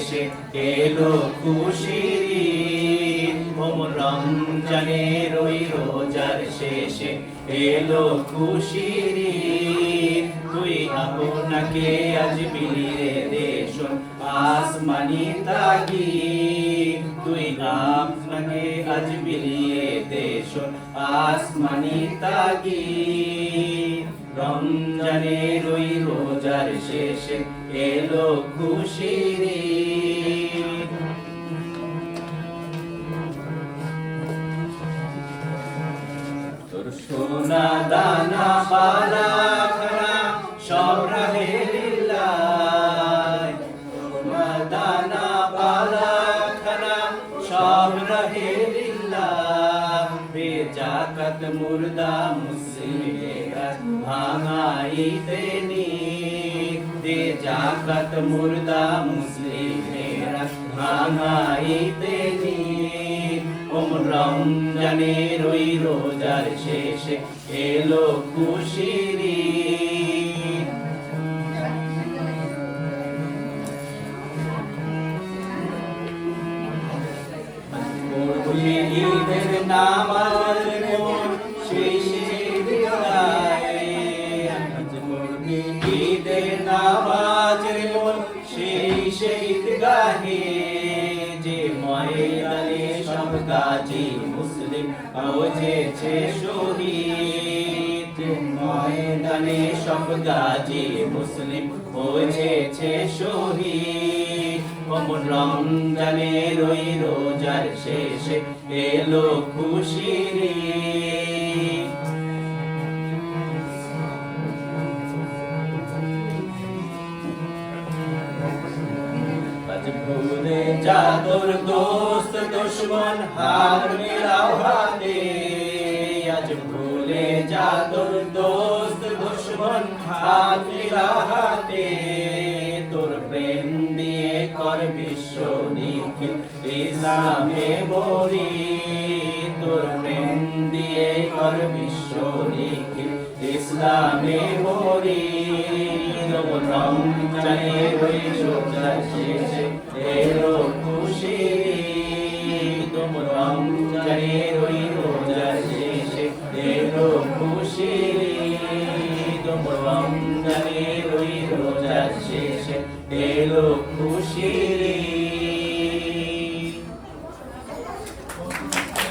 শেষে এলো খুশির ঈদ। রমজানের ওই রোজার শেষে এলো খুশির ঈদ। তুই আপনাকে আজ বিলিয়ে দে শোন আসমানি তাগিদ। তুই আপনাকে আজ বিলিয়ে দে শোন আসমানি তাগিদ। রমজানের ওই রোজার শেষে এলো খুশির ঈদ। তোর সোনা দানা বালা খানা সব রাহে লিল্লাহ। সোনা দানা বালা খানা সব রাহে লিল্লাহ। বেজাকাত মুর্দা মুসলিমেরা ভাঙাইতে নিত। বেজাকাত মুর্দা মুসলিমেরা ভাঙাইতে নিত। রমজানের ওই রোজার শেষে এলো খুশির ঈদ। ঈদের নামাজ মোর শেষে বিদায়। ঈদের নামাজ মোর শেষে ঈদগাহে। যে ময়দানে সব গাজী মুসলিম হয়েছে শহীদ। ময়দানে সব গাজী মুসলিম হয়েছে শহীদ। রমজানের ওই রোজার শেষে এলো খুশির ঈদ। আজ ভুলে যা তোর দোস্ত দুশ্মন হাত মেলাও হাতে। আজ ভুলে যা তোর দোস্ত দুশ্মন হাত মেলাও হাতে। তোর প্রেম দিয়ে কর বিশ্ব নিখিল ইসলামে বরি। তোর প্রেম দিয়ে কর বিশ্ব নিখিল ইসলামে বরি। রমজানের ওই রোজার শেষে এলো খুশির ঈদ। রমজানের ওই রোজার শেষে এলো খুশির ঈদ। রমজানের ওই রোজার শেষে এলো